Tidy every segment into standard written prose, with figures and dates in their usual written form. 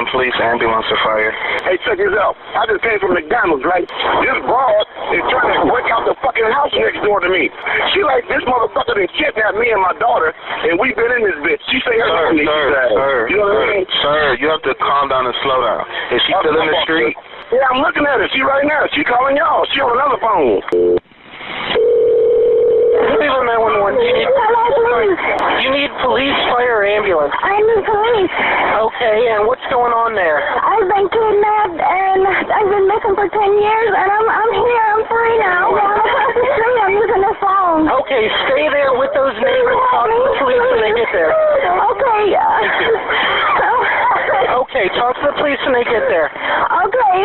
911 police, ambulance or fire. Hey, check this out. I just came from McDonald's, right? This broad is trying to break out the fucking house next door to me. She like, this motherfucker done kidnapped me and my daughter, and we've been in this bitch. She say her name. You know what I mean? Sir, you have to calm down and slow down. Is she still in the street? Yeah, I'm looking at her. She right now. She calling y'all. She on another phone. Cleveland 911. Hello, police. You need police, fire, or ambulance. I need police. Okay, and what's going on there? I've been kidnapped and I've been missing for 10 years, and I'm here. I'm free now. I'm across the street. I'm using the phone. Okay, stay there with those neighbors. Talk to the police when they get there. Okay. Okay, talk to the police when they get there. Okay.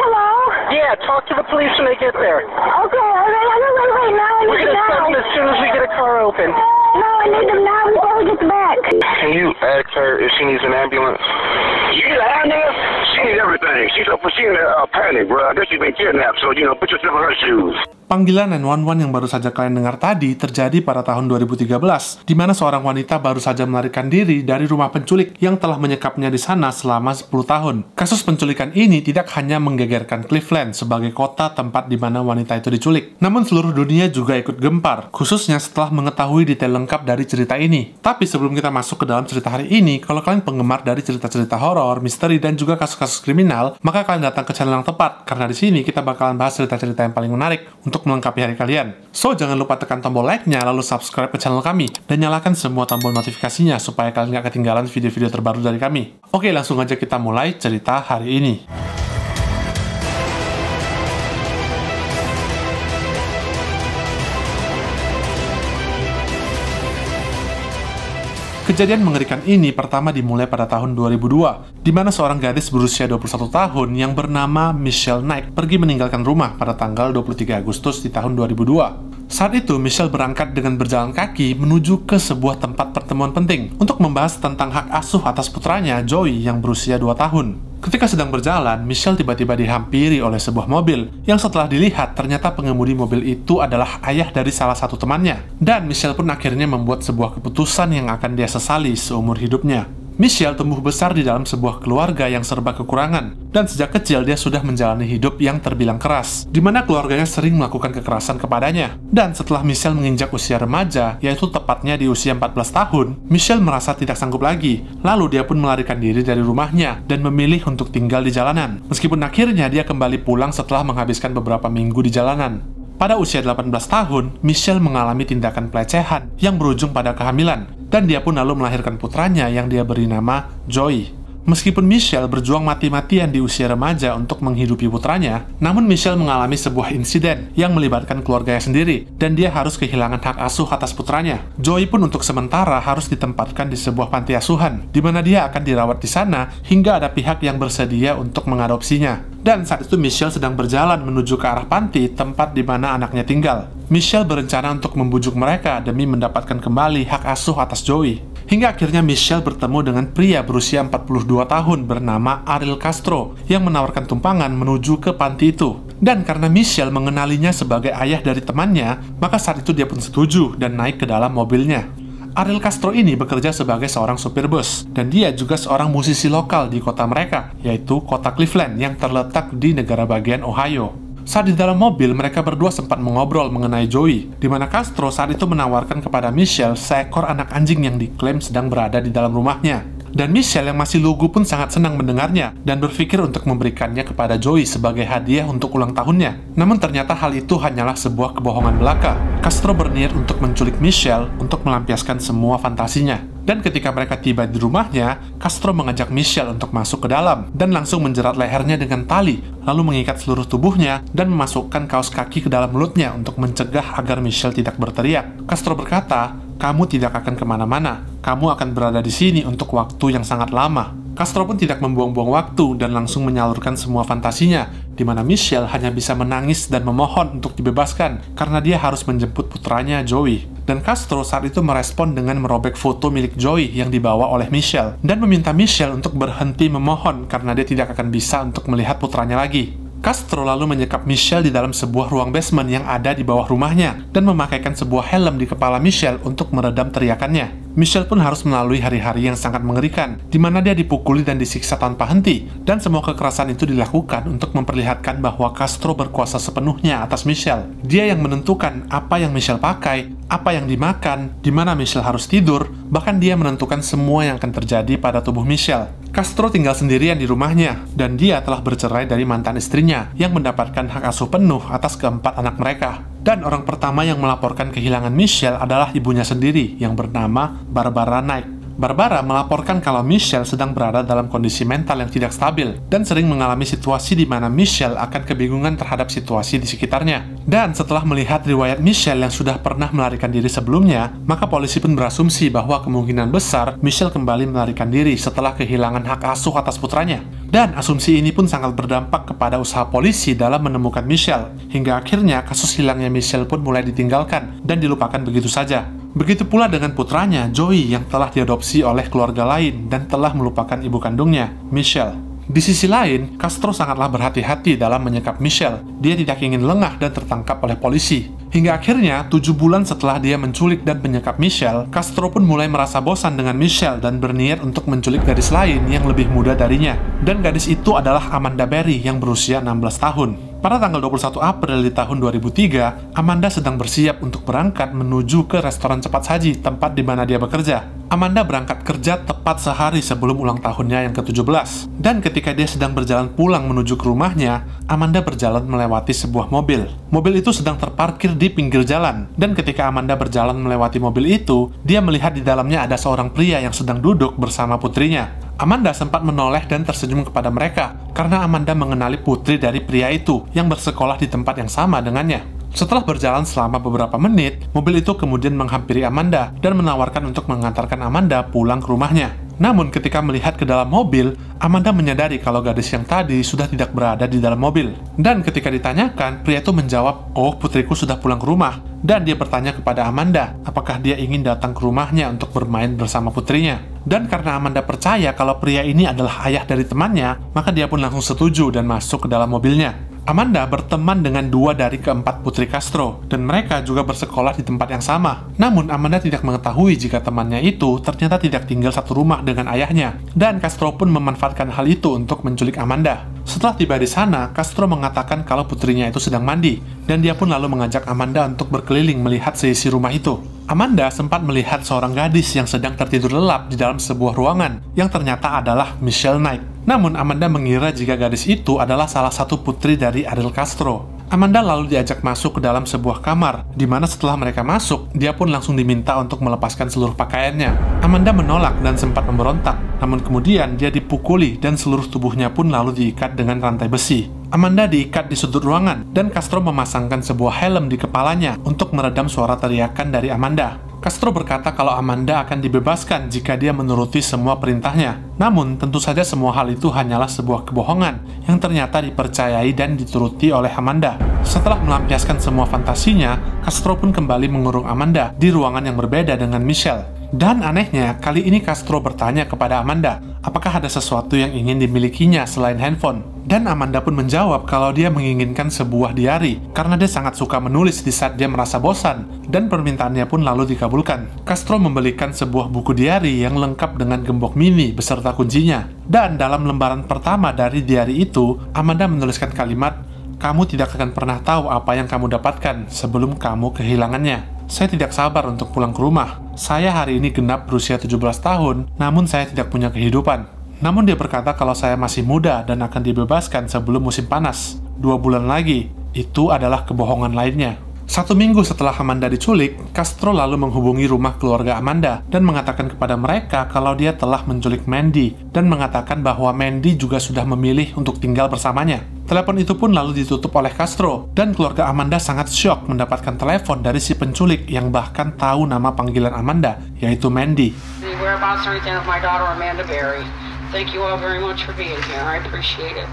Hello? Yeah, talk to the police when they get there. Okay, all right. I'm going to wait now. We're going to send them as soon as we get a car open. No, I need them now before we get back. Can you ask her if she needs an ambulance? You get an ambulance? She needs everything. She's in a panic, bro. I guess she's been kidnapped, so, put yourself in her shoes. Panggilan 911 yang baru saja kalian dengar tadi terjadi pada tahun 2013, di mana seorang wanita baru saja melarikan diri dari rumah penculik yang telah menyekapnya di sana selama 10 tahun. Kasus penculikan ini tidak hanya menggegerkan Cleveland sebagai kota tempat di mana wanita itu diculik, namun seluruh dunia juga ikut gempar, khususnya setelah mengetahui detail lengkap dari cerita ini. Tapi sebelum kita masuk ke dalam cerita hari ini, kalau kalian penggemar dari cerita-cerita horor, misteri, dan juga kasus-kasus kriminal, maka kalian datang ke channel yang tepat, karena di sini kita bakalan bahas cerita-cerita yang paling menarik untuk melengkapi hari kalian. So, jangan lupa tekan tombol like-nya, lalu subscribe ke channel kami, dan nyalakan semua tombol notifikasinya supaya kalian gak ketinggalan video-video terbaru dari kami. Oke, langsung aja kita mulai cerita hari ini. Kejadian mengerikan ini pertama dimulai pada tahun 2002, di mana seorang gadis berusia 21 tahun yang bernama Michelle Knight pergi meninggalkan rumah pada tanggal 23 Agustus di tahun 2002. Saat itu, Michelle berangkat dengan berjalan kaki menuju ke sebuah tempat pertemuan penting untuk membahas tentang hak asuh atas putranya, Joey, yang berusia 2 tahun. Ketika sedang berjalan, Michelle tiba-tiba dihampiri oleh sebuah mobil, yang setelah dilihat ternyata pengemudi mobil itu adalah ayah dari salah satu temannya. Dan Michelle pun akhirnya membuat sebuah keputusan yang akan dia sesali seumur hidupnya. Michelle tumbuh besar di dalam sebuah keluarga yang serba kekurangan, dan sejak kecil dia sudah menjalani hidup yang terbilang keras, di mana keluarganya sering melakukan kekerasan kepadanya. Dan setelah Michelle menginjak usia remaja, yaitu tepatnya di usia 14 tahun, Michelle merasa tidak sanggup lagi, lalu dia pun melarikan diri dari rumahnya dan memilih untuk tinggal di jalanan. Meskipun akhirnya dia kembali pulang setelah menghabiskan beberapa minggu di jalanan. Pada usia 18 tahun, Michelle mengalami tindakan pelecehan yang berujung pada kehamilan, dan dia pun lalu melahirkan putranya yang dia beri nama Joey. Meskipun Michelle berjuang mati-matian di usia remaja untuk menghidupi putranya, namun Michelle mengalami sebuah insiden yang melibatkan keluarganya sendiri, dan dia harus kehilangan hak asuh atas putranya. Joey pun untuk sementara harus ditempatkan di sebuah panti asuhan, di mana dia akan dirawat di sana hingga ada pihak yang bersedia untuk mengadopsinya. Dan saat itu Michelle sedang berjalan menuju ke arah panti tempat di mana anaknya tinggal. Michelle berencana untuk membujuk mereka demi mendapatkan kembali hak asuh atas Joey. Hingga akhirnya Michelle bertemu dengan pria berusia 42 tahun bernama Ariel Castro yang menawarkan tumpangan menuju ke panti itu. Dan karena Michelle mengenalinya sebagai ayah dari temannya, maka saat itu dia pun setuju dan naik ke dalam mobilnya. Ariel Castro ini bekerja sebagai seorang supir bus, dan dia juga seorang musisi lokal di kota mereka, yaitu kota Cleveland yang terletak di negara bagian Ohio. Saat di dalam mobil, mereka berdua sempat mengobrol mengenai Joey, di mana Castro saat itu menawarkan kepada Michelle seekor anak anjing yang diklaim sedang berada di dalam rumahnya. Dan Michelle yang masih lugu pun sangat senang mendengarnya dan berpikir untuk memberikannya kepada Joey sebagai hadiah untuk ulang tahunnya. Namun ternyata hal itu hanyalah sebuah kebohongan belaka. Castro berniat untuk menculik Michelle untuk melampiaskan semua fantasinya. Dan ketika mereka tiba di rumahnya, Castro mengajak Michelle untuk masuk ke dalam dan langsung menjerat lehernya dengan tali, lalu mengikat seluruh tubuhnya dan memasukkan kaos kaki ke dalam mulutnya untuk mencegah agar Michelle tidak berteriak. Castro berkata, "Kamu tidak akan kemana-mana, kamu akan berada di sini untuk waktu yang sangat lama." Castro pun tidak membuang-buang waktu dan langsung menyalurkan semua fantasinya, di mana Michelle hanya bisa menangis dan memohon untuk dibebaskan karena dia harus menjemput putranya Joey. Dan Castro saat itu merespon dengan merobek foto milik Joey yang dibawa oleh Michelle dan meminta Michelle untuk berhenti memohon karena dia tidak akan bisa untuk melihat putranya lagi. Castro lalu menyekap Michelle di dalam sebuah ruang basement yang ada di bawah rumahnya dan memakaikan sebuah helm di kepala Michelle untuk meredam teriakannya. Michelle pun harus melalui hari-hari yang sangat mengerikan, di mana dia dipukuli dan disiksa tanpa henti, dan semua kekerasan itu dilakukan untuk memperlihatkan bahwa Castro berkuasa sepenuhnya atas Michelle. Dia yang menentukan apa yang Michelle pakai, apa yang dimakan, di mana Michelle harus tidur, bahkan dia menentukan semua yang akan terjadi pada tubuh Michelle. Castro tinggal sendirian di rumahnya, dan dia telah bercerai dari mantan istrinya yang mendapatkan hak asuh penuh atas keempat anak mereka. Dan orang pertama yang melaporkan kehilangan Michelle adalah ibunya sendiri yang bernama Barbara Knight. Barbara melaporkan kalau Michelle sedang berada dalam kondisi mental yang tidak stabil dan sering mengalami situasi di mana Michelle akan kebingungan terhadap situasi di sekitarnya. Dan setelah melihat riwayat Michelle yang sudah pernah melarikan diri sebelumnya, maka polisi pun berasumsi bahwa kemungkinan besar Michelle kembali melarikan diri setelah kehilangan hak asuh atas putranya. Dan asumsi ini pun sangat berdampak kepada usaha polisi dalam menemukan Michelle, hingga akhirnya kasus hilangnya Michelle pun mulai ditinggalkan dan dilupakan begitu saja. Begitu pula dengan putranya, Joey, yang telah diadopsi oleh keluarga lain dan telah melupakan ibu kandungnya, Michelle. Di sisi lain, Castro sangatlah berhati-hati dalam menyekap Michelle. Dia tidak ingin lengah dan tertangkap oleh polisi. Hingga akhirnya, 7 bulan setelah dia menculik dan menyekap Michelle, Castro pun mulai merasa bosan dengan Michelle dan berniat untuk menculik gadis lain yang lebih muda darinya. Dan gadis itu adalah Amanda Berry yang berusia 16 tahun. Pada tanggal 21 April di tahun 2003, Amanda sedang bersiap untuk berangkat menuju ke restoran cepat saji tempat di mana dia bekerja. Amanda berangkat kerja tepat sehari sebelum ulang tahunnya yang ke-17. Dan ketika dia sedang berjalan pulang menuju ke rumahnya, Amanda berjalan melewati sebuah mobil. Mobil itu sedang terparkir di pinggir jalan. Dan ketika Amanda berjalan melewati mobil itu, dia melihat di dalamnya ada seorang pria yang sedang duduk bersama putrinya. Amanda sempat menoleh dan tersenyum kepada mereka karena Amanda mengenali putri dari pria itu yang bersekolah di tempat yang sama dengannya. Setelah berjalan selama beberapa menit, mobil itu kemudian menghampiri Amanda dan menawarkan untuk mengantarkan Amanda pulang ke rumahnya. Namun ketika melihat ke dalam mobil, Amanda menyadari kalau gadis yang tadi sudah tidak berada di dalam mobil. Dan ketika ditanyakan, pria itu menjawab, "Oh, putriku sudah pulang ke rumah." Dan dia bertanya kepada Amanda, apakah dia ingin datang ke rumahnya untuk bermain bersama putrinya. Dan karena Amanda percaya kalau pria ini adalah ayah dari temannya, maka dia pun langsung setuju dan masuk ke dalam mobilnya. Amanda berteman dengan 2 dari keempat putri Castro, dan mereka juga bersekolah di tempat yang sama. Namun, Amanda tidak mengetahui jika temannya itu ternyata tidak tinggal satu rumah dengan ayahnya, dan Castro pun memanfaatkan hal itu untuk menculik Amanda. Setelah tiba di sana, Castro mengatakan kalau putrinya itu sedang mandi, dan dia pun lalu mengajak Amanda untuk berkeliling melihat seisi rumah itu. Amanda sempat melihat seorang gadis yang sedang tertidur lelap di dalam sebuah ruangan, yang ternyata adalah Michelle Knight. Namun, Amanda mengira jika gadis itu adalah salah satu putri dari Ariel Castro. Amanda lalu diajak masuk ke dalam sebuah kamar, di mana setelah mereka masuk, dia pun langsung diminta untuk melepaskan seluruh pakaiannya. Amanda menolak dan sempat memberontak, namun kemudian dia dipukuli dan seluruh tubuhnya pun lalu diikat dengan rantai besi. Amanda diikat di sudut ruangan, dan Castro memasangkan sebuah helm di kepalanya untuk meredam suara teriakan dari Amanda. Castro berkata kalau Amanda akan dibebaskan jika dia menuruti semua perintahnya. Namun, tentu saja semua hal itu hanyalah sebuah kebohongan yang ternyata dipercayai dan dituruti oleh Amanda. Setelah melampiaskan semua fantasinya, Castro pun kembali mengurung Amanda di ruangan yang berbeda dengan Michelle. Dan anehnya, kali ini Castro bertanya kepada Amanda, apakah ada sesuatu yang ingin dimilikinya selain handphone? Dan Amanda pun menjawab kalau dia menginginkan sebuah diari, karena dia sangat suka menulis di saat dia merasa bosan, dan permintaannya pun lalu dikabulkan. Castro membelikan sebuah buku diari yang lengkap dengan gembok mini beserta kuncinya. Dan dalam lembaran pertama dari diari itu, Amanda menuliskan kalimat, "Kamu tidak akan pernah tahu apa yang kamu dapatkan sebelum kamu kehilangannya. Saya tidak sabar untuk pulang ke rumah. Saya hari ini genap berusia 17 tahun, namun saya tidak punya kehidupan." Namun dia berkata kalau saya masih muda dan akan dibebaskan sebelum musim panas. 2 bulan lagi, itu adalah kebohongan lainnya. 1 minggu setelah Amanda diculik, Castro lalu menghubungi rumah keluarga Amanda dan mengatakan kepada mereka kalau dia telah menculik Mandy dan mengatakan bahwa Mandy juga sudah memilih untuk tinggal bersamanya. Telepon itu pun lalu ditutup oleh Castro, dan keluarga Amanda sangat syok mendapatkan telepon dari si penculik yang bahkan tahu nama panggilan Amanda, yaitu Mandy. The whereabouts and everything of my daughter Amanda Berry. Thank you all very much for being here. I appreciate it.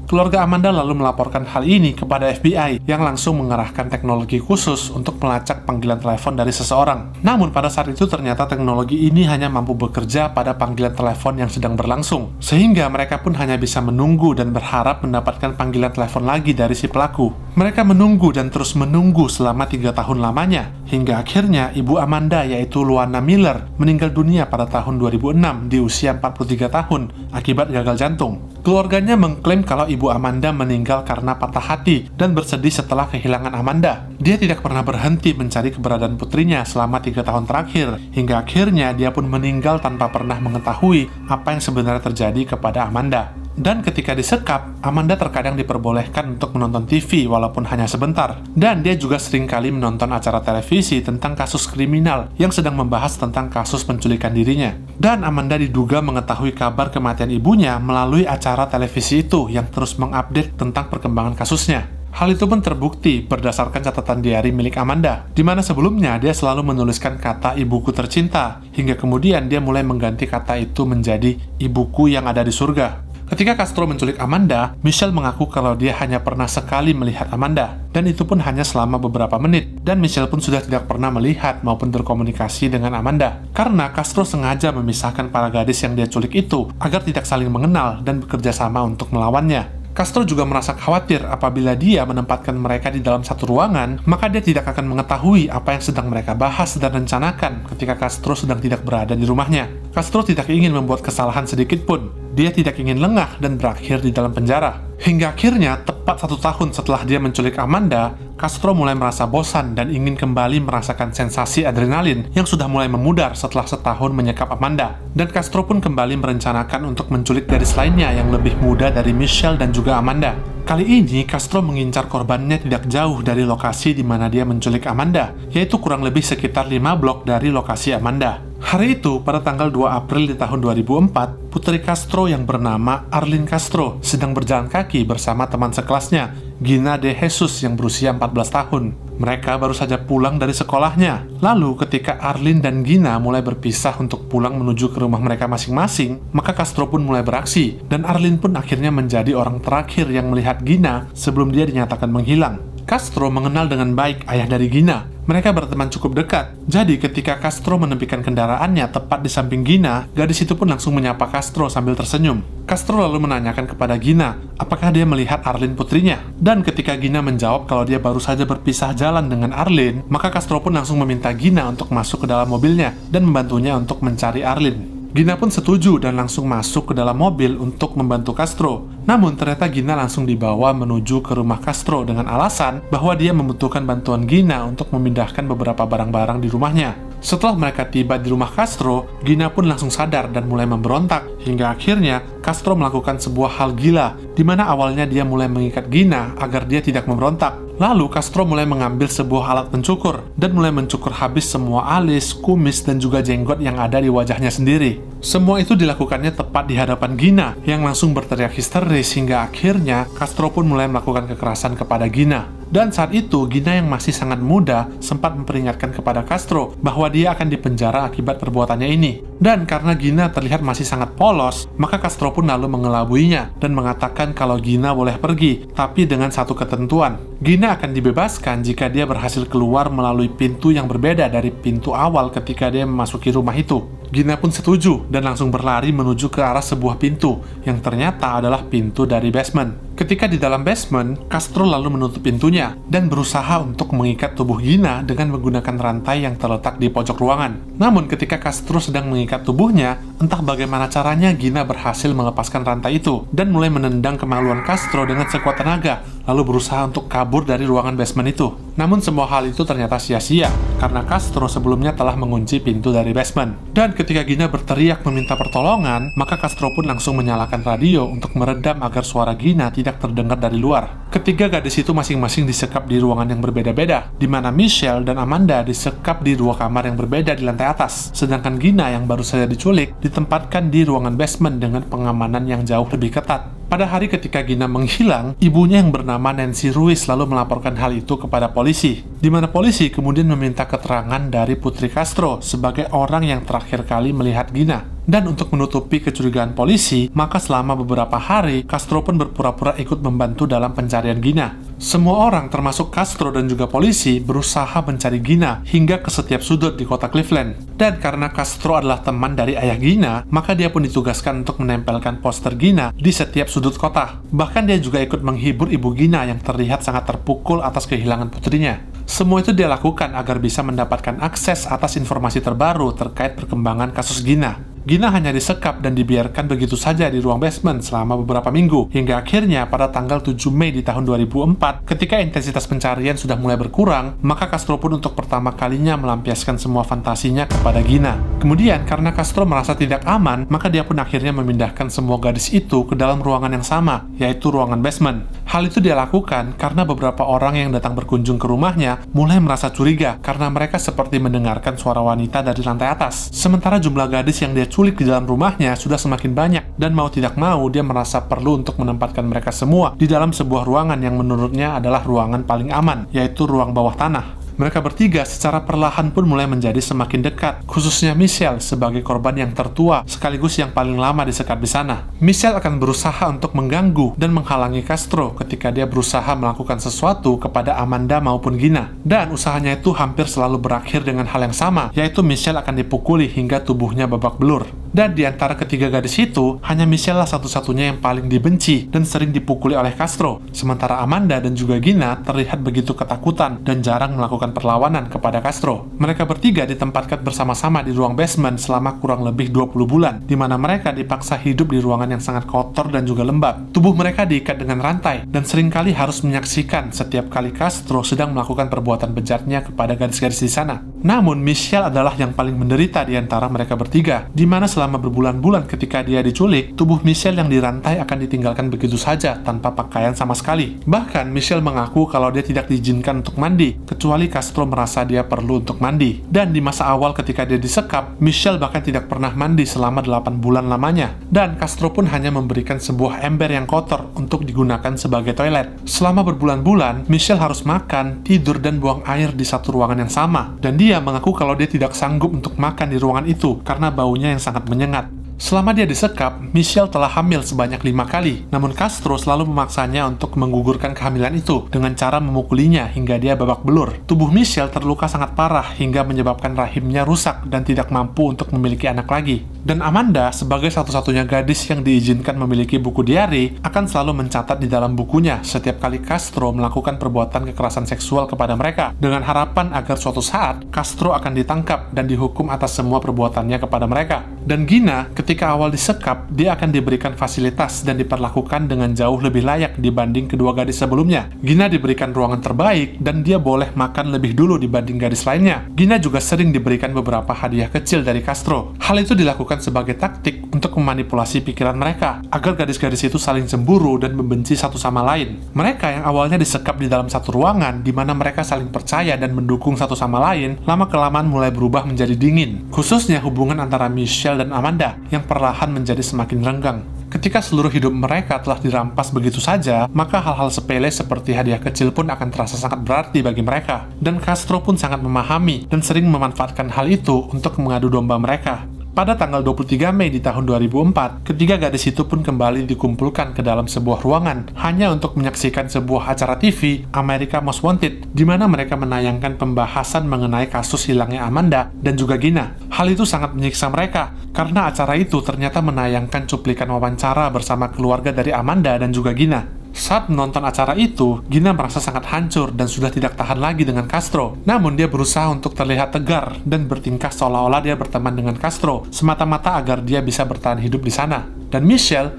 Keluarga Amanda lalu melaporkan hal ini kepada FBI yang langsung mengerahkan teknologi khusus untuk melacak panggilan telepon dari seseorang. Namun pada saat itu ternyata teknologi ini hanya mampu bekerja pada panggilan telepon yang sedang berlangsung, sehingga mereka pun hanya bisa menunggu dan berharap mendapatkan panggilan telepon lagi dari si pelaku. Mereka menunggu dan terus menunggu selama 3 tahun lamanya, hingga akhirnya ibu Amanda yaitu Luana Miller meninggal dunia pada tahun 2006 di usia 43 tahun akibat gagal jantung. Keluarganya mengklaim kalau ibu Amanda meninggal karena patah hati dan bersedih setelah kehilangan Amanda. Dia tidak pernah berhenti mencari keberadaan putrinya selama 3 tahun terakhir, hingga akhirnya dia pun meninggal tanpa pernah mengetahui apa yang sebenarnya terjadi kepada Amanda. Dan ketika disekap, Amanda terkadang diperbolehkan untuk menonton TV walaupun hanya sebentar. Dan dia juga seringkali menonton acara televisi tentang kasus kriminal yang sedang membahas tentang kasus penculikan dirinya. Dan Amanda diduga mengetahui kabar kematian ibunya melalui acara televisi itu yang terus mengupdate tentang perkembangan kasusnya. Hal itu pun terbukti berdasarkan catatan diari milik Amanda, di mana sebelumnya dia selalu menuliskan kata ibuku tercinta, hingga kemudian dia mulai mengganti kata itu menjadi ibuku yang ada di surga. Ketika Castro menculik Amanda, Michelle mengaku kalau dia hanya pernah sekali melihat Amanda, dan itu pun hanya selama beberapa menit, dan Michelle pun sudah tidak pernah melihat maupun berkomunikasi dengan Amanda, karena Castro sengaja memisahkan para gadis yang dia culik itu agar tidak saling mengenal dan bekerja sama untuk melawannya. Castro juga merasa khawatir apabila dia menempatkan mereka di dalam satu ruangan, maka dia tidak akan mengetahui apa yang sedang mereka bahas dan rencanakan ketika Castro sedang tidak berada di rumahnya. Castro tidak ingin membuat kesalahan sedikit pun. Dia tidak ingin lengah dan berakhir di dalam penjara. Hingga akhirnya, tepat 1 tahun setelah dia menculik Amanda, Castro mulai merasa bosan dan ingin kembali merasakan sensasi adrenalin yang sudah mulai memudar setelah setahun menyekap Amanda. Dan Castro pun kembali merencanakan untuk menculik gadis lainnya yang lebih muda dari Michelle dan juga Amanda. Kali ini, Castro mengincar korbannya tidak jauh dari lokasi di mana dia menculik Amanda, yaitu kurang lebih sekitar 5 blok dari lokasi Amanda. Hari itu, pada tanggal 2 April di tahun 2004, putri Castro yang bernama Arlene Castro sedang berjalan kaki bersama teman sekelasnya, Gina De Jesus yang berusia 14 tahun. Mereka baru saja pulang dari sekolahnya. Lalu ketika Arlene dan Gina mulai berpisah untuk pulang menuju ke rumah mereka masing-masing, maka Castro pun mulai beraksi, dan Arlene pun akhirnya menjadi orang terakhir yang melihat Gina sebelum dia dinyatakan menghilang. Castro mengenal dengan baik ayah dari Gina. Mereka berteman cukup dekat. Jadi ketika Castro menepikan kendaraannya tepat di samping Gina, gadis itu pun langsung menyapa Castro sambil tersenyum. Castro lalu menanyakan kepada Gina, apakah dia melihat Arlene putrinya? Dan ketika Gina menjawab kalau dia baru saja berpisah jalan dengan Arlene, maka Castro pun langsung meminta Gina untuk masuk ke dalam mobilnya dan membantunya untuk mencari Arlene. Gina pun setuju dan langsung masuk ke dalam mobil untuk membantu Castro. Namun ternyata Gina langsung dibawa menuju ke rumah Castro dengan alasan bahwa dia membutuhkan bantuan Gina untuk memindahkan beberapa barang-barang di rumahnya. Setelah mereka tiba di rumah Castro, Gina pun langsung sadar dan mulai memberontak, hingga akhirnya Castro melakukan sebuah hal gila, di mana awalnya dia mulai mengikat Gina agar dia tidak memberontak. Lalu Castro mulai mengambil sebuah alat pencukur dan mulai mencukur habis semua alis, kumis, dan juga jenggot yang ada di wajahnya sendiri. Semua itu dilakukannya tepat di hadapan Gina yang langsung berteriak histeris, hingga akhirnya Castro pun mulai melakukan kekerasan kepada Gina. Dan saat itu, Gina yang masih sangat muda sempat memperingatkan kepada Castro bahwa dia akan dipenjara akibat perbuatannya ini. Dan karena Gina terlihat masih sangat polos, maka Castro pun lalu mengelabuinya dan mengatakan kalau Gina boleh pergi, tapi dengan satu ketentuan. Gina akan dibebaskan jika dia berhasil keluar melalui pintu yang berbeda dari pintu awal ketika dia memasuki rumah itu. Gina pun setuju dan langsung berlari menuju ke arah sebuah pintu yang ternyata adalah pintu dari basement. Ketika di dalam basement, Castro lalu menutup pintunya dan berusaha untuk mengikat tubuh Gina dengan menggunakan rantai yang terletak di pojok ruangan. Namun ketika Castro sedang mengikat tubuhnya, entah bagaimana caranya Gina berhasil melepaskan rantai itu dan mulai menendang kemaluan Castro dengan sekuat tenaga, lalu berusaha untuk kabur dari ruangan basement itu. Namun semua hal itu ternyata sia-sia karena Castro sebelumnya telah mengunci pintu dari basement. Dan ketika Gina berteriak meminta pertolongan, maka Castro pun langsung menyalakan radio untuk meredam agar suara Gina tidak terdengar dari luar. Ketiga gadis itu masing-masing disekap di ruangan yang berbeda-beda, di mana Michelle dan Amanda disekap di 2 kamar yang berbeda di lantai atas, sedangkan Gina yang baru saja diculik ditempatkan di ruangan basement dengan pengamanan yang jauh lebih ketat. Pada hari ketika Gina menghilang, ibunya yang bernama Nancy Ruiz lalu melaporkan hal itu kepada polisi, di mana polisi kemudian meminta keterangan dari Putri Castro sebagai orang yang terakhir kali melihat Gina. Dan untuk menutupi kecurigaan polisi, maka selama beberapa hari, Castro pun berpura-pura ikut membantu dalam pencarian Gina. Semua orang, termasuk Castro dan juga polisi, berusaha mencari Gina hingga ke setiap sudut di kota Cleveland. Dan karena Castro adalah teman dari ayah Gina, maka dia pun ditugaskan untuk menempelkan poster Gina di setiap sudut kota. Bahkan dia juga ikut menghibur ibu Gina yang terlihat sangat terpukul atas kehilangan putrinya. Semua itu dia lakukan agar bisa mendapatkan akses atas informasi terbaru terkait perkembangan kasus Gina. Gina hanya disekap dan dibiarkan begitu saja di ruang basement selama beberapa minggu, hingga akhirnya pada tanggal 7 Mei di tahun 2004, ketika intensitas pencarian sudah mulai berkurang, maka Castro pun untuk pertama kalinya melampiaskan semua fantasinya kepada Gina. Kemudian, karena Castro merasa tidak aman, maka dia pun akhirnya memindahkan semua gadis itu ke dalam ruangan yang sama, yaitu ruangan basement. Hal itu dia lakukan karena beberapa orang yang datang berkunjung ke rumahnya mulai merasa curiga karena mereka seperti mendengarkan suara wanita dari lantai atas. Sementara jumlah gadis yang dia culik di dalam rumahnya sudah semakin banyak, dan mau tidak mau dia merasa perlu untuk menempatkan mereka semua di dalam sebuah ruangan yang menurutnya adalah ruangan paling aman, yaitu ruang bawah tanah. Mereka bertiga secara perlahan pun mulai menjadi semakin dekat, khususnya Michelle sebagai korban yang tertua sekaligus yang paling lama disekap di sana. Michelle akan berusaha untuk mengganggu dan menghalangi Castro ketika dia berusaha melakukan sesuatu kepada Amanda maupun Gina. Dan usahanya itu hampir selalu berakhir dengan hal yang sama, yaitu Michelle akan dipukuli hingga tubuhnya babak belur. Dan di antara ketiga gadis itu, hanya Michelle lah satu-satunya yang paling dibenci dan sering dipukuli oleh Castro. Sementara Amanda dan juga Gina terlihat begitu ketakutan dan jarang melakukan perlawanan kepada Castro. Mereka bertiga ditempatkan bersama-sama di ruang basement selama kurang lebih 20 bulan, di mana mereka dipaksa hidup di ruangan yang sangat kotor dan juga lembab. Tubuh mereka diikat dengan rantai, dan seringkali harus menyaksikan setiap kali Castro sedang melakukan perbuatan bejatnya kepada gadis-gadis di sana. Namun, Michelle adalah yang paling menderita di antara mereka bertiga, di mana selama berbulan-bulan ketika dia diculik, tubuh Michelle yang dirantai akan ditinggalkan begitu saja tanpa pakaian sama sekali. Bahkan, Michelle mengaku kalau dia tidak diizinkan untuk mandi, kecuali Castro merasa dia perlu untuk mandi. Dan di masa awal ketika dia disekap, Michelle bahkan tidak pernah mandi selama 8 bulan lamanya. Dan Castro pun hanya memberikan sebuah ember yang kotor untuk digunakan sebagai toilet. Selama berbulan-bulan, Michelle harus makan, tidur, dan buang air di satu ruangan yang sama. Dan dia mengaku kalau dia tidak sanggup untuk makan di ruangan itu karena baunya yang sangat menyengat. Selama dia disekap, Michelle telah hamil sebanyak 5 kali, namun Castro selalu memaksanya untuk menggugurkan kehamilan itu dengan cara memukulinya hingga dia babak belur. Tubuh Michelle terluka sangat parah hingga menyebabkan rahimnya rusak dan tidak mampu untuk memiliki anak lagi. Dan Amanda, sebagai satu-satunya gadis yang diizinkan memiliki buku diari, akan selalu mencatat di dalam bukunya setiap kali Castro melakukan perbuatan kekerasan seksual kepada mereka, dengan harapan agar suatu saat Castro akan ditangkap dan dihukum atas semua perbuatannya kepada mereka. Dan Gina, ketika awal disekap, dia akan diberikan fasilitas dan diperlakukan dengan jauh lebih layak dibanding kedua gadis sebelumnya. Gina diberikan ruangan terbaik dan dia boleh makan lebih dulu dibanding gadis lainnya. Gina juga sering diberikan beberapa hadiah kecil dari Castro. Hal itu dilakukan sebagai taktik untuk memanipulasi pikiran mereka agar gadis-gadis itu saling cemburu dan membenci satu sama lain. Mereka yang awalnya disekap di dalam satu ruangan di mana mereka saling percaya dan mendukung satu sama lain, lama-kelamaan mulai berubah menjadi dingin. Khususnya hubungan antara Michelle dan Amanda yang perlahan menjadi semakin renggang. Ketika seluruh hidup mereka telah dirampas begitu saja, maka hal-hal sepele seperti hadiah kecil pun akan terasa sangat berarti bagi mereka. Dan Castro pun sangat memahami dan sering memanfaatkan hal itu untuk mengadu domba mereka. Pada tanggal 23 Mei di tahun 2004, ketiga gadis itu pun kembali dikumpulkan ke dalam sebuah ruangan hanya untuk menyaksikan sebuah acara TV, America Most Wanted, di mana mereka menayangkan pembahasan mengenai kasus hilangnya Amanda dan juga Gina. Hal itu sangat menyiksa mereka, karena acara itu ternyata menayangkan cuplikan wawancara bersama keluarga dari Amanda dan juga Gina. Saat menonton acara itu, Gina merasa sangat hancur dan sudah tidak tahan lagi dengan Castro. Namun dia berusaha untuk terlihat tegar dan bertingkah seolah-olah dia berteman dengan Castro, semata-mata agar dia bisa bertahan hidup di sana. Dan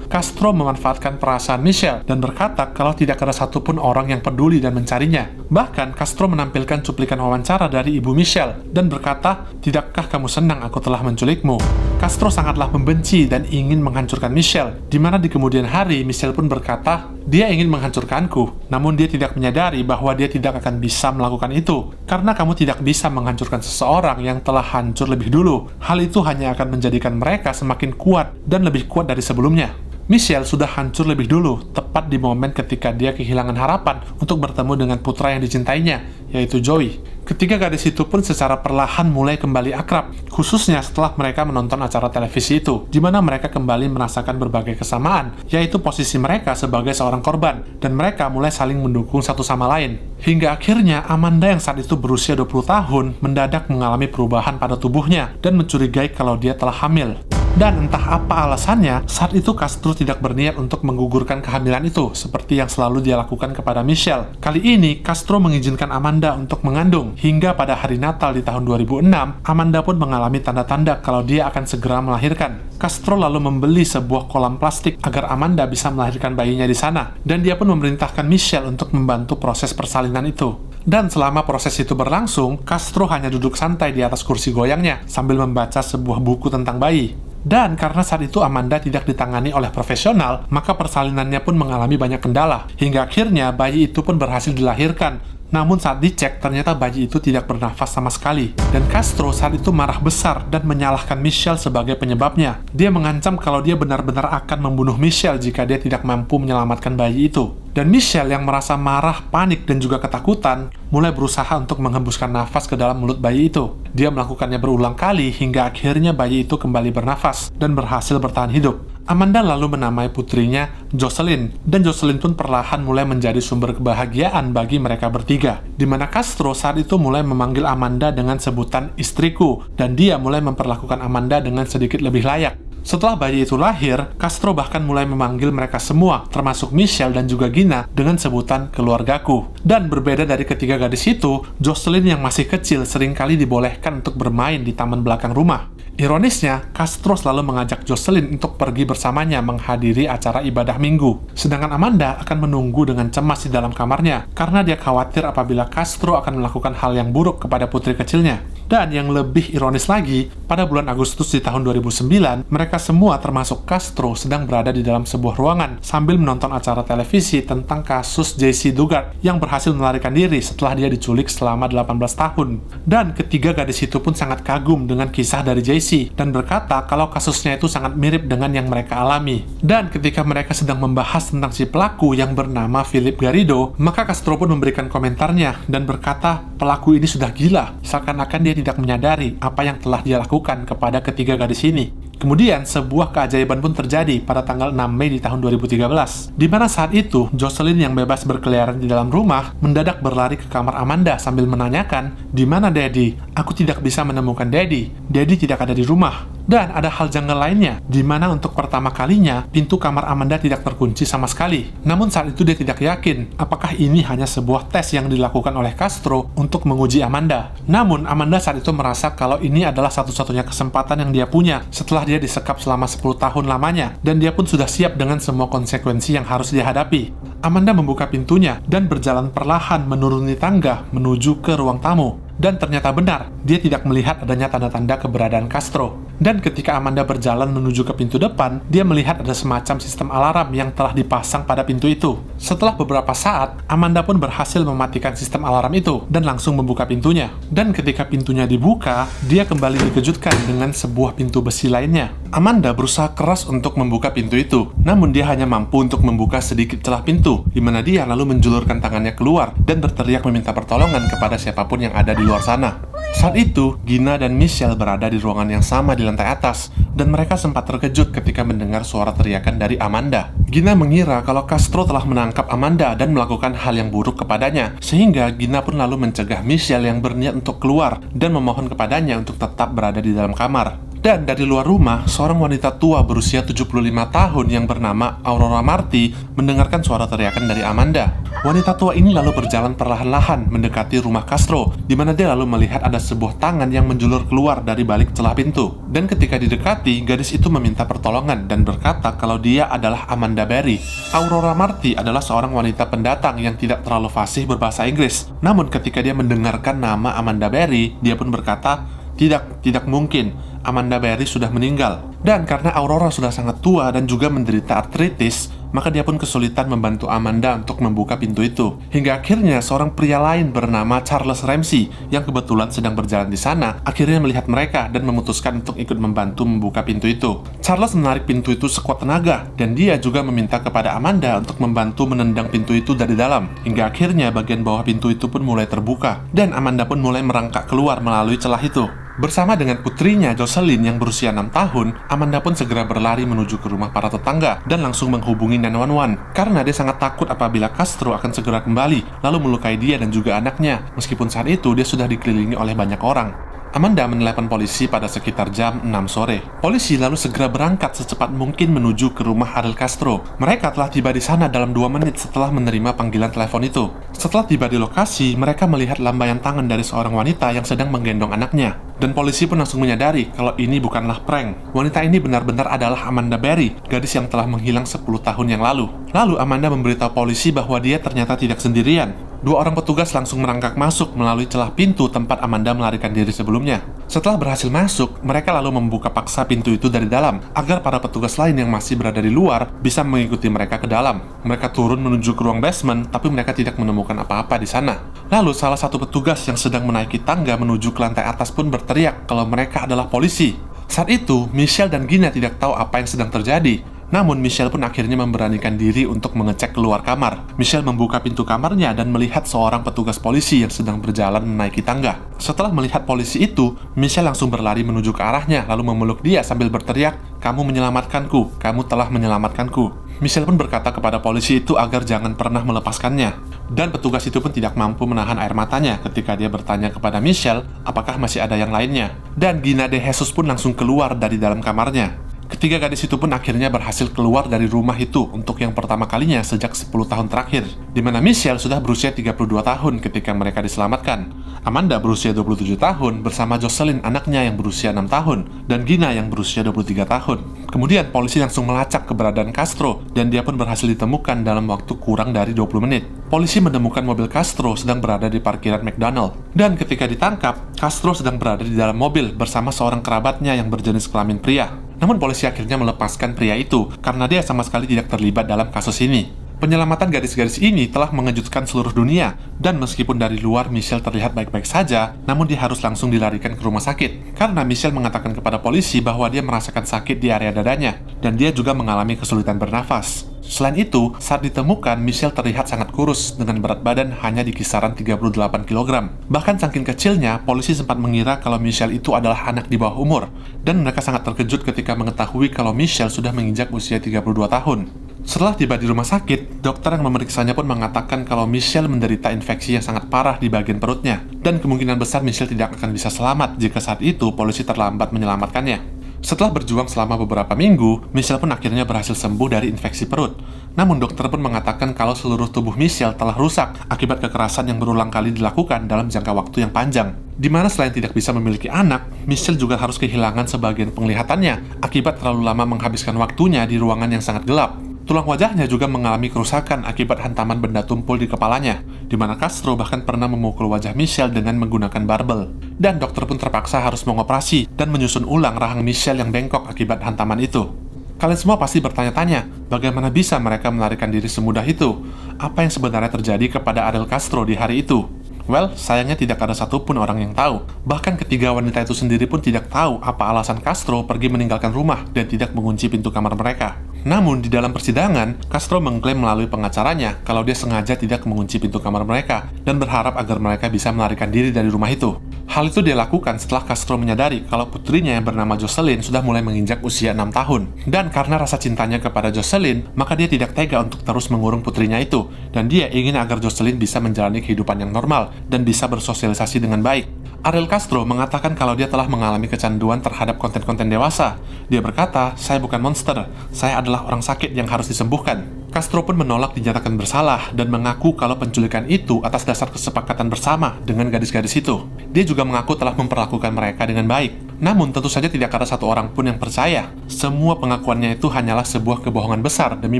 Castro memanfaatkan perasaan Michelle dan berkata kalau tidak ada satupun orang yang peduli dan mencarinya. Bahkan Castro menampilkan cuplikan wawancara dari ibu Michelle dan berkata, "Tidakkah kamu senang aku telah menculikmu?" Castro sangatlah membenci dan ingin menghancurkan Michelle, di mana di kemudian hari Michelle pun berkata, "Dia ingin menghancurkanku, namun dia tidak menyadari bahwa dia tidak akan bisa melakukan itu, karena kamu tidak bisa menghancurkan seseorang yang telah hancur lebih dulu. Hal itu hanya akan menjadikan mereka semakin kuat dan lebih kuat dari sebelumnya." Michelle sudah hancur lebih dulu, tepat di momen ketika dia kehilangan harapan untuk bertemu dengan putra yang dicintainya, yaitu Joey. Ketiga gadis itu pun secara perlahan mulai kembali akrab, khususnya setelah mereka menonton acara televisi itu, di mana mereka kembali merasakan berbagai kesamaan, yaitu posisi mereka sebagai seorang korban, dan mereka mulai saling mendukung satu sama lain. Hingga akhirnya, Amanda yang saat itu berusia 20 tahun, mendadak mengalami perubahan pada tubuhnya, dan mencurigai kalau dia telah hamil. Dan entah apa alasannya, saat itu Castro tidak berniat untuk menggugurkan kehamilan itu, seperti yang selalu dia lakukan kepada Michelle. Kali ini, Castro mengizinkan Amanda untuk mengandung, hingga pada hari Natal di tahun 2006, Amanda pun mengalami tanda-tanda kalau dia akan segera melahirkan. Castro lalu membeli sebuah kolam plastik agar Amanda bisa melahirkan bayinya di sana, dan dia pun memerintahkan Michelle untuk membantu proses persalinan itu. Dan selama proses itu berlangsung, Castro hanya duduk santai di atas kursi goyangnya sambil membaca sebuah buku tentang bayi. Dan karena saat itu Amanda tidak ditangani oleh profesional, maka persalinannya pun mengalami banyak kendala. Hingga akhirnya bayi itu pun berhasil dilahirkan. Namun saat dicek, ternyata bayi itu tidak bernafas sama sekali. Dan Castro saat itu marah besar dan menyalahkan Michelle sebagai penyebabnya. Dia mengancam kalau dia benar-benar akan membunuh Michelle jika dia tidak mampu menyelamatkan bayi itu. Dan Michelle yang merasa marah, panik, dan juga ketakutan, mulai berusaha untuk menghembuskan nafas ke dalam mulut bayi itu. Dia melakukannya berulang kali hingga akhirnya bayi itu kembali bernafas dan berhasil bertahan hidup. Amanda lalu menamai putrinya Jocelyn, dan Jocelyn pun perlahan mulai menjadi sumber kebahagiaan bagi mereka bertiga. Di mana Castro saat itu mulai memanggil Amanda dengan sebutan istriku, dan dia mulai memperlakukan Amanda dengan sedikit lebih layak. Setelah bayi itu lahir, Castro bahkan mulai memanggil mereka semua, termasuk Michelle dan juga Gina, dengan sebutan keluargaku. Dan berbeda dari ketiga gadis itu, Jocelyn yang masih kecil seringkali dibolehkan untuk bermain di taman belakang rumah. Ironisnya, Castro selalu mengajak Jocelyn untuk pergi bersamanya menghadiri acara ibadah minggu. Sedangkan Amanda akan menunggu dengan cemas di dalam kamarnya, karena dia khawatir apabila Castro akan melakukan hal yang buruk kepada putri kecilnya. Dan yang lebih ironis lagi, pada bulan Agustus di tahun 2009, mereka semua termasuk Castro sedang berada di dalam sebuah ruangan sambil menonton acara televisi tentang kasus JC Dugard yang berhasil melarikan diri setelah dia diculik selama 18 tahun. Dan ketiga gadis itu pun sangat kagum dengan kisah dari JC dan berkata kalau kasusnya itu sangat mirip dengan yang mereka alami. Dan ketika mereka sedang membahas tentang si pelaku yang bernama Philip Garrido, maka Castro pun memberikan komentarnya dan berkata pelaku ini sudah gila, seakan-akan dia tidak menyadari apa yang telah dia lakukan kepada ketiga gadis ini. Kemudian, sebuah keajaiban pun terjadi pada tanggal 6 Mei di tahun 2013, di mana saat itu, Jocelyn yang bebas berkeliaran di dalam rumah, mendadak berlari ke kamar Amanda sambil menanyakan, "Di mana Daddy? Aku tidak bisa menemukan Daddy. Daddy tidak ada di rumah." Dan ada hal janggal lainnya, di mana untuk pertama kalinya, pintu kamar Amanda tidak terkunci sama sekali. Namun saat itu dia tidak yakin, apakah ini hanya sebuah tes yang dilakukan oleh Castro untuk menguji Amanda. Namun, Amanda saat itu merasa kalau ini adalah satu-satunya kesempatan yang dia punya setelah dia disekap selama 10 tahun lamanya, dan dia pun sudah siap dengan semua konsekuensi yang harus dihadapi. Amanda membuka pintunya dan berjalan perlahan menuruni tangga menuju ke ruang tamu. Dan ternyata benar, dia tidak melihat adanya tanda-tanda keberadaan Castro. Dan ketika Amanda berjalan menuju ke pintu depan, dia melihat ada semacam sistem alarm yang telah dipasang pada pintu itu. Setelah beberapa saat, Amanda pun berhasil mematikan sistem alarm itu dan langsung membuka pintunya. Dan ketika pintunya dibuka, dia kembali dikejutkan dengan sebuah pintu besi lainnya. Amanda berusaha keras untuk membuka pintu itu, namun dia hanya mampu untuk membuka sedikit celah pintu, di mana dia lalu menjulurkan tangannya keluar dan berteriak meminta pertolongan kepada siapapun yang ada di luar sana. Saat itu, Gina dan Michelle berada di ruangan yang sama di lantai atas, dan mereka sempat terkejut ketika mendengar suara teriakan dari Amanda. Gina mengira kalau Castro telah menangkap Amanda dan melakukan hal yang buruk kepadanya, sehingga Gina pun lalu mencegah Michelle yang berniat untuk keluar dan memohon kepadanya untuk tetap berada di dalam kamar. Dan dari luar rumah, seorang wanita tua berusia 75 tahun yang bernama Aurora Marti mendengarkan suara teriakan dari Amanda. Wanita tua ini lalu berjalan perlahan-lahan mendekati rumah Castro, di mana dia lalu melihat ada sebuah tangan yang menjulur keluar dari balik celah pintu. Dan ketika didekati, gadis itu meminta pertolongan dan berkata kalau dia adalah Amanda Berry. Aurora Marti adalah seorang wanita pendatang yang tidak terlalu fasih berbahasa Inggris. Namun ketika dia mendengarkan nama Amanda Berry, dia pun berkata, tidak mungkin. Amanda Berry sudah meninggal. Dan karena Aurora sudah sangat tua dan juga menderita artritis, maka dia pun kesulitan membantu Amanda untuk membuka pintu itu. Hingga akhirnya seorang pria lain bernama Charles Ramsey yang kebetulan sedang berjalan di sana akhirnya melihat mereka dan memutuskan untuk ikut membantu membuka pintu itu. Charles menarik pintu itu sekuat tenaga dan dia juga meminta kepada Amanda untuk membantu menendang pintu itu dari dalam. Hingga akhirnya bagian bawah pintu itu pun mulai terbuka dan Amanda pun mulai merangkak keluar melalui celah itu. Bersama dengan putrinya Jocelyn yang berusia 6 tahun, Amanda pun segera berlari menuju ke rumah para tetangga dan langsung menghubungi 911 karena dia sangat takut apabila Castro akan segera kembali lalu melukai dia dan juga anaknya, meskipun saat itu dia sudah dikelilingi oleh banyak orang. Amanda menelepon polisi pada sekitar jam 6 sore. Polisi lalu segera berangkat secepat mungkin menuju ke rumah Ariel Castro. Mereka telah tiba di sana dalam 2 menit setelah menerima panggilan telepon itu. Setelah tiba di lokasi, mereka melihat lambaian tangan dari seorang wanita yang sedang menggendong anaknya. Dan polisi pun langsung menyadari kalau ini bukanlah prank. Wanita ini benar-benar adalah Amanda Berry, gadis yang telah menghilang 10 tahun yang lalu. Lalu Amanda memberitahu polisi bahwa dia ternyata tidak sendirian. 2 orang petugas langsung merangkak masuk melalui celah pintu tempat Amanda melarikan diri sebelumnya. Setelah berhasil masuk, mereka lalu membuka paksa pintu itu dari dalam agar para petugas lain yang masih berada di luar bisa mengikuti mereka ke dalam. Mereka turun menuju ke ruang basement, tapi mereka tidak menemukan apa-apa di sana. Lalu salah satu petugas yang sedang menaiki tangga menuju ke lantai atas pun berteriak kalau mereka adalah polisi. Saat itu, Michelle dan Gina tidak tahu apa yang sedang terjadi. Namun Michelle pun akhirnya memberanikan diri untuk mengecek keluar kamar. Michelle membuka pintu kamarnya dan melihat seorang petugas polisi yang sedang berjalan menaiki tangga. Setelah melihat polisi itu, Michelle langsung berlari menuju ke arahnya lalu memeluk dia sambil berteriak, "Kamu menyelamatkanku, kamu telah menyelamatkanku." Michelle pun berkata kepada polisi itu agar jangan pernah melepaskannya. Dan petugas itu pun tidak mampu menahan air matanya ketika dia bertanya kepada Michelle apakah masih ada yang lainnya. Dan Gina de Jesus pun langsung keluar dari dalam kamarnya. Ketiga gadis itu pun akhirnya berhasil keluar dari rumah itu untuk yang pertama kalinya sejak 10 tahun terakhir, di mana Michelle sudah berusia 32 tahun ketika mereka diselamatkan. Amanda berusia 27 tahun bersama Jocelyn anaknya yang berusia 6 tahun, dan Gina yang berusia 23 tahun. Kemudian polisi langsung melacak keberadaan Castro, dan dia pun berhasil ditemukan dalam waktu kurang dari 20 menit. Polisi menemukan mobil Castro sedang berada di parkiran McDonald, dan ketika ditangkap, Castro sedang berada di dalam mobil bersama seorang kerabatnya yang berjenis kelamin pria. Namun polisi akhirnya melepaskan pria itu karena dia sama sekali tidak terlibat dalam kasus ini. Penyelamatan gadis-gadis ini telah mengejutkan seluruh dunia, dan meskipun dari luar Michelle terlihat baik-baik saja, namun dia harus langsung dilarikan ke rumah sakit karena Michelle mengatakan kepada polisi bahwa dia merasakan sakit di area dadanya dan dia juga mengalami kesulitan bernafas. Selain itu, saat ditemukan, Michelle terlihat sangat kurus dengan berat badan hanya di kisaran 38 kg. Bahkan saking kecilnya, polisi sempat mengira kalau Michelle itu adalah anak di bawah umur, dan mereka sangat terkejut ketika mengetahui kalau Michelle sudah menginjak usia 32 tahun. Setelah tiba di rumah sakit, dokter yang memeriksanya pun mengatakan kalau Michelle menderita infeksi yang sangat parah di bagian perutnya, dan kemungkinan besar Michelle tidak akan bisa selamat jika saat itu polisi terlambat menyelamatkannya. Setelah berjuang selama beberapa minggu, Michelle pun akhirnya berhasil sembuh dari infeksi perut. Namun dokter pun mengatakan kalau seluruh tubuh Michelle telah rusak akibat kekerasan yang berulang kali dilakukan dalam jangka waktu yang panjang. Di mana selain tidak bisa memiliki anak, Michelle juga harus kehilangan sebagian penglihatannya akibat terlalu lama menghabiskan waktunya di ruangan yang sangat gelap. Tulang wajahnya juga mengalami kerusakan akibat hantaman benda tumpul di kepalanya, di mana Castro bahkan pernah memukul wajah Michelle dengan menggunakan barbel. Dan dokter pun terpaksa harus mengoperasi dan menyusun ulang rahang Michelle yang bengkok akibat hantaman itu. Kalian semua pasti bertanya-tanya, bagaimana bisa mereka melarikan diri semudah itu? Apa yang sebenarnya terjadi kepada Ariel Castro di hari itu? Well, sayangnya tidak ada satupun orang yang tahu. Bahkan ketiga wanita itu sendiri pun tidak tahu apa alasan Castro pergi meninggalkan rumah dan tidak mengunci pintu kamar mereka. Namun, di dalam persidangan, Castro mengklaim melalui pengacaranya kalau dia sengaja tidak mengunci pintu kamar mereka dan berharap agar mereka bisa melarikan diri dari rumah itu. Hal itu dia lakukan setelah Castro menyadari kalau putrinya yang bernama Jocelyn sudah mulai menginjak usia 6 tahun. Dan karena rasa cintanya kepada Jocelyn, maka dia tidak tega untuk terus mengurung putrinya itu, dan dia ingin agar Jocelyn bisa menjalani kehidupan yang normal dan bisa bersosialisasi dengan baik. Ariel Castro mengatakan kalau dia telah mengalami kecanduan terhadap konten-konten dewasa. Dia berkata, "Saya bukan monster, saya adalah orang sakit yang harus disembuhkan." Castro pun menolak dinyatakan bersalah dan mengaku kalau penculikan itu atas dasar kesepakatan bersama dengan gadis-gadis itu. Dia juga mengaku telah memperlakukan mereka dengan baik. Namun tentu saja tidak ada satu orang pun yang percaya. Semua pengakuannya itu hanyalah sebuah kebohongan besar demi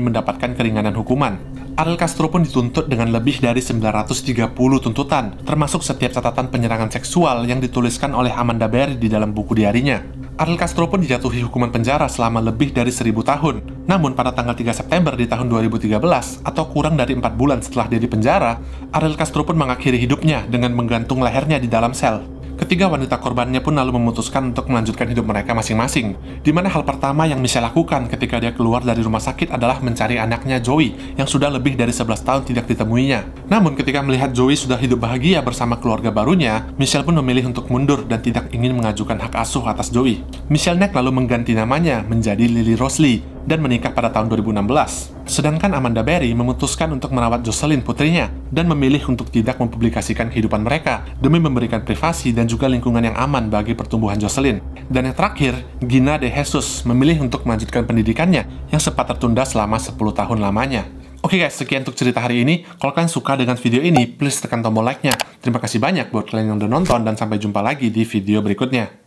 mendapatkan keringanan hukuman. Ariel Castro pun dituntut dengan lebih dari 930 tuntutan, termasuk setiap catatan penyerangan seksual yang dituliskan oleh Amanda Berry di dalam buku diarinya. Ariel Castro pun dijatuhi hukuman penjara selama lebih dari 1000 tahun. Namun pada tanggal 3 September di tahun 2013, atau kurang dari 4 bulan setelah dia dipenjara, Ariel Castro pun mengakhiri hidupnya dengan menggantung lehernya di dalam sel. Ketiga wanita korbannya pun lalu memutuskan untuk melanjutkan hidup mereka masing-masing, di mana hal pertama yang Michelle lakukan ketika dia keluar dari rumah sakit adalah mencari anaknya Joey yang sudah lebih dari 11 tahun tidak ditemuinya. Namun ketika melihat Joey sudah hidup bahagia bersama keluarga barunya, Michelle pun memilih untuk mundur dan tidak ingin mengajukan hak asuh atas Joey. Michelle Neck lalu mengganti namanya menjadi Lily Rose Lee dan menikah pada tahun 2016. Sedangkan Amanda Berry memutuskan untuk merawat Jocelyn putrinya dan memilih untuk tidak mempublikasikan kehidupan mereka demi memberikan privasi dan juga lingkungan yang aman bagi pertumbuhan Jocelyn. Dan yang terakhir, Gina de Jesus memilih untuk melanjutkan pendidikannya yang sempat tertunda selama 10 tahun lamanya. Oke guys, sekian untuk cerita hari ini. Kalau kalian suka dengan video ini, please tekan tombol like-nya. Terima kasih banyak buat kalian yang udah nonton dan sampai jumpa lagi di video berikutnya.